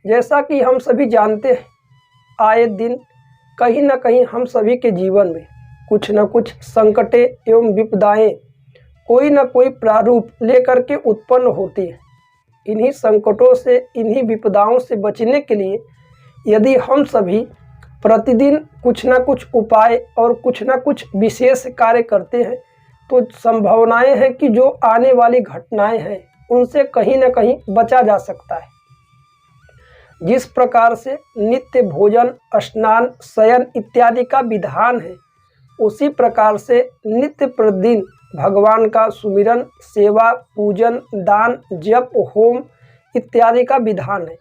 जैसा कि हम सभी जानते हैं, आए दिन कहीं न कहीं हम सभी के जीवन में कुछ न कुछ संकटें एवं विपदाएं कोई न कोई प्रारूप लेकर के उत्पन्न होती हैं। इन्हीं संकटों से, इन्हीं विपदाओं से बचने के लिए यदि हम सभी प्रतिदिन कुछ न कुछ उपाय और कुछ न कुछ विशेष कार्य करते हैं तो संभावनाएं हैं कि जो आने वाली घटनाएं हैं उनसे कहीं न कहीं बचा जा सकता है। जिस प्रकार से नित्य भोजन, स्नान, शयन इत्यादि का विधान है, उसी प्रकार से नित्य प्रतिदिन भगवान का सुमिरन, सेवा, पूजन, दान, जप, होम इत्यादि का विधान है।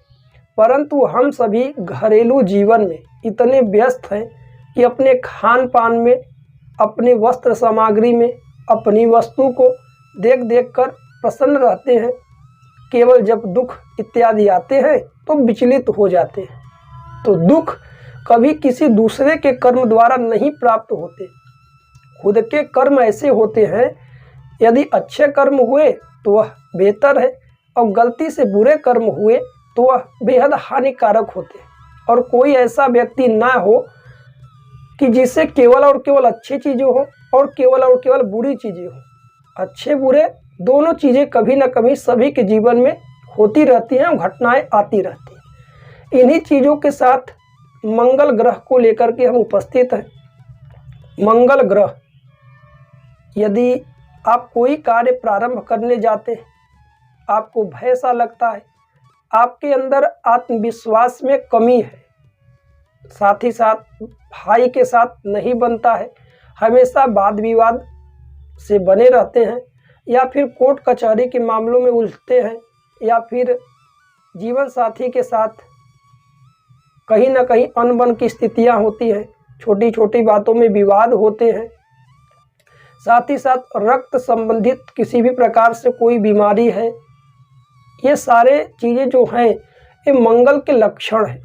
परंतु हम सभी घरेलू जीवन में इतने व्यस्त हैं कि अपने खान पान में, अपने वस्त्र सामग्री में, अपनी वस्तु को देख देख कर प्रसन्न रहते हैं। केवल जब दुख इत्यादि आते हैं तो विचलित हो जाते हैं। तो दुख कभी किसी दूसरे के कर्म द्वारा नहीं प्राप्त होते, खुद के कर्म ऐसे होते हैं। यदि अच्छे कर्म हुए तो वह बेहतर है और गलती से बुरे कर्म हुए तो वह बेहद हानिकारक होते हैं। और कोई ऐसा व्यक्ति ना हो कि जिसे केवल और केवल अच्छी चीज़ें हो और केवल बुरी चीज़ें हो। अच्छे बुरे दोनों चीज़ें कभी न कभी सभी के जीवन में होती रहती हैं, घटनाएं आती रहती हैं। इन्हीं चीज़ों के साथ मंगल ग्रह को लेकर के हम उपस्थित हैं। मंगल ग्रह, यदि आप कोई कार्य प्रारंभ करने जाते हैं, आपको भय सा लगता है, आपके अंदर आत्मविश्वास में कमी है, साथ ही साथ भाई के साथ नहीं बनता है, हमेशा वाद विवाद से बने रहते हैं, या फिर कोर्ट कचहरी के मामलों में उलझते हैं, या फिर जीवन साथी के साथ कहीं ना कहीं अनबन की स्थितियां होती हैं, छोटी छोटी बातों में विवाद होते हैं, साथ ही साथ रक्त संबंधित किसी भी प्रकार से कोई बीमारी है। ये सारे चीज़ें जो हैं ये मंगल के लक्षण हैं।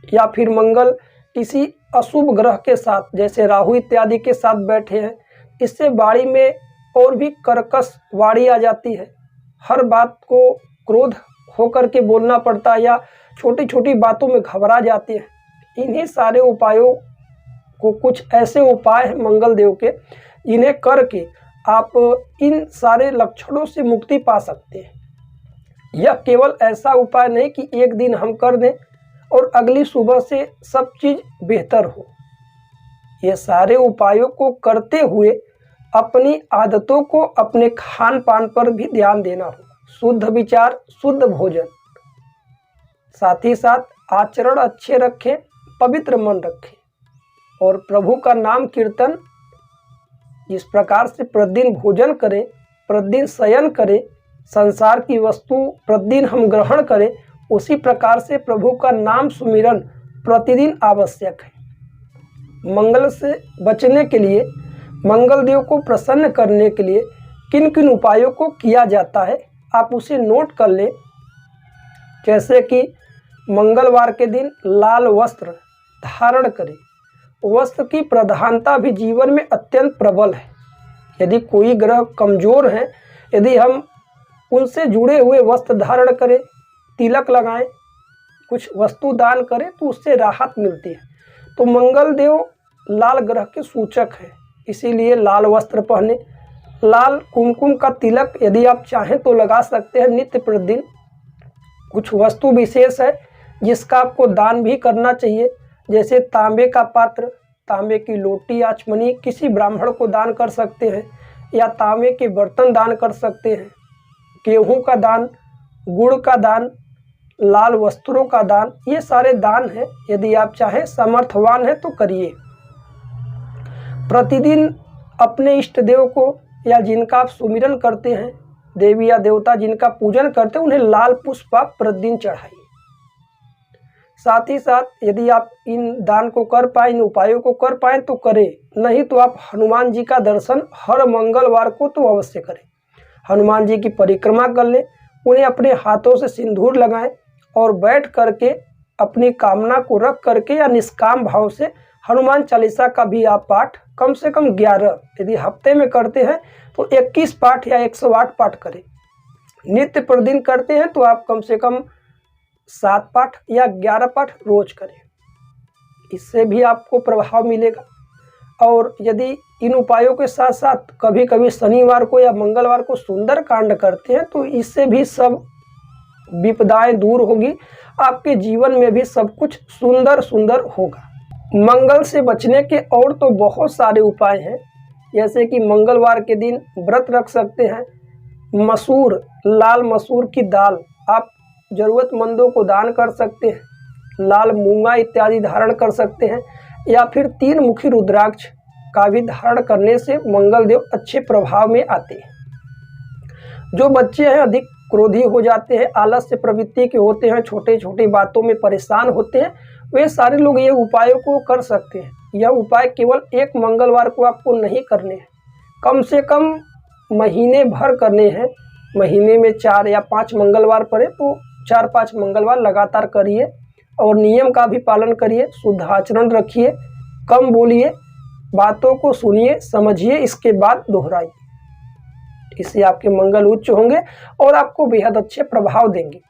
या फिर मंगल किसी अशुभ ग्रह के साथ जैसे राहु इत्यादि के साथ बैठे हैं, इससे वाणी में और भी कर्कश वाणी आ जाती है। हर बात को क्रोध होकर के बोलना पड़ता है या छोटी छोटी बातों में घबरा जाते हैं। इन्हीं सारे उपायों को, कुछ ऐसे उपाय हैं मंगल देव के जिन्हें करके आप इन सारे लक्षणों से मुक्ति पा सकते हैं। यह केवल ऐसा उपाय नहीं कि एक दिन हम कर दें और अगली सुबह से सब चीज़ बेहतर हो। ये सारे उपायों को करते हुए अपनी आदतों को, अपने खान पान पर भी ध्यान देना होगा। शुद्ध विचार, शुद्ध भोजन, साथ ही साथ आचरण अच्छे रखें, पवित्र मन रखें और प्रभु का नाम कीर्तन जिस प्रकार से प्रतिदिन भोजन करें, प्रतिदिन शयन करें, संसार की वस्तु प्रतिदिन हम ग्रहण करें, उसी प्रकार से प्रभु का नाम सुमिरन प्रतिदिन आवश्यक है। मंगल से बचने के लिए, मंगल देव को प्रसन्न करने के लिए किन किन उपायों को किया जाता है आप उसे नोट कर लें। जैसे कि मंगलवार के दिन लाल वस्त्र धारण करें। वस्त्र की प्रधानता भी जीवन में अत्यंत प्रबल है। यदि कोई ग्रह कमज़ोर हैं, यदि हम उनसे जुड़े हुए वस्त्र धारण करें, तिलक लगाएं, कुछ वस्तु दान करें तो उससे राहत मिलती है। तो मंगल देव लाल ग्रह के सूचक हैं, इसीलिए लाल वस्त्र पहने। लाल कुमकुम का तिलक यदि आप चाहें तो लगा सकते हैं नित्य प्रतिदिन। कुछ वस्तु विशेष है जिसका आपको दान भी करना चाहिए, जैसे तांबे का पात्र, तांबे की लोटी, आचमनी किसी ब्राह्मण को दान कर सकते हैं, या तांबे के बर्तन दान कर सकते हैं। गेहूं का दान, गुड़ का दान, लाल वस्त्रों का दान, ये सारे दान हैं। यदि आप चाहें, समर्थवान है तो करिए। प्रतिदिन अपने इष्ट देव को या जिनका आप सुमिरन करते हैं, देवी या देवता जिनका पूजन करते हैं, उन्हें लाल पुष्प आप प्रतिदिन चढ़ाइए। साथ ही साथ यदि आप इन दान को कर पाए, इन उपायों को कर पाएँ तो करें, नहीं तो आप हनुमान जी का दर्शन हर मंगलवार को तो अवश्य करें। हनुमान जी की परिक्रमा कर लें, उन्हें अपने हाथों से सिंदूर लगाएं और बैठ करके अपनी कामना को रख करके या निष्काम भाव से हनुमान चालीसा का भी आप पाठ कम से कम 11, यदि हफ्ते में करते हैं तो 21 पाठ या 108 पाठ करें। नित्य प्रतिदिन करते हैं तो आप कम से कम 7 पाठ या 11 पाठ रोज करें, इससे भी आपको प्रभाव मिलेगा। और यदि इन उपायों के साथ साथ कभी कभी शनिवार को या मंगलवार को सुंदर कांड करते हैं तो इससे भी सब विपदाएं दूर होगी, आपके जीवन में भी सब कुछ सुंदर सुंदर होगा। मंगल से बचने के और तो बहुत सारे उपाय हैं, जैसे कि मंगलवार के दिन व्रत रख सकते हैं। मसूर, लाल मसूर की दाल आप ज़रूरतमंदों को दान कर सकते हैं। लाल मूंगा इत्यादि धारण कर सकते हैं, या फिर 3 मुखी रुद्राक्ष का भी धारण करने से मंगल देव अच्छे प्रभाव में आते हैं। जो बच्चे हैं अधिक क्रोधी हो जाते हैं, आलस्य प्रवृत्ति के होते हैं, छोटे छोटे बातों में परेशान होते हैं, वे सारे लोग ये उपायों को कर सकते हैं। यह उपाय केवल एक मंगलवार को आपको नहीं करने हैं, कम से कम महीने भर करने हैं। महीने में 4 या 5 मंगलवार पड़े तो 4-5 मंगलवार लगातार करिए और नियम का भी पालन करिए, शुद्ध आचरण रखिए, कम बोलिए, बातों को सुनिए, समझिए, इसके बाद दोहराइए। इससे आपके मंगल उच्च होंगे और आपको बेहद अच्छे प्रभाव देंगे।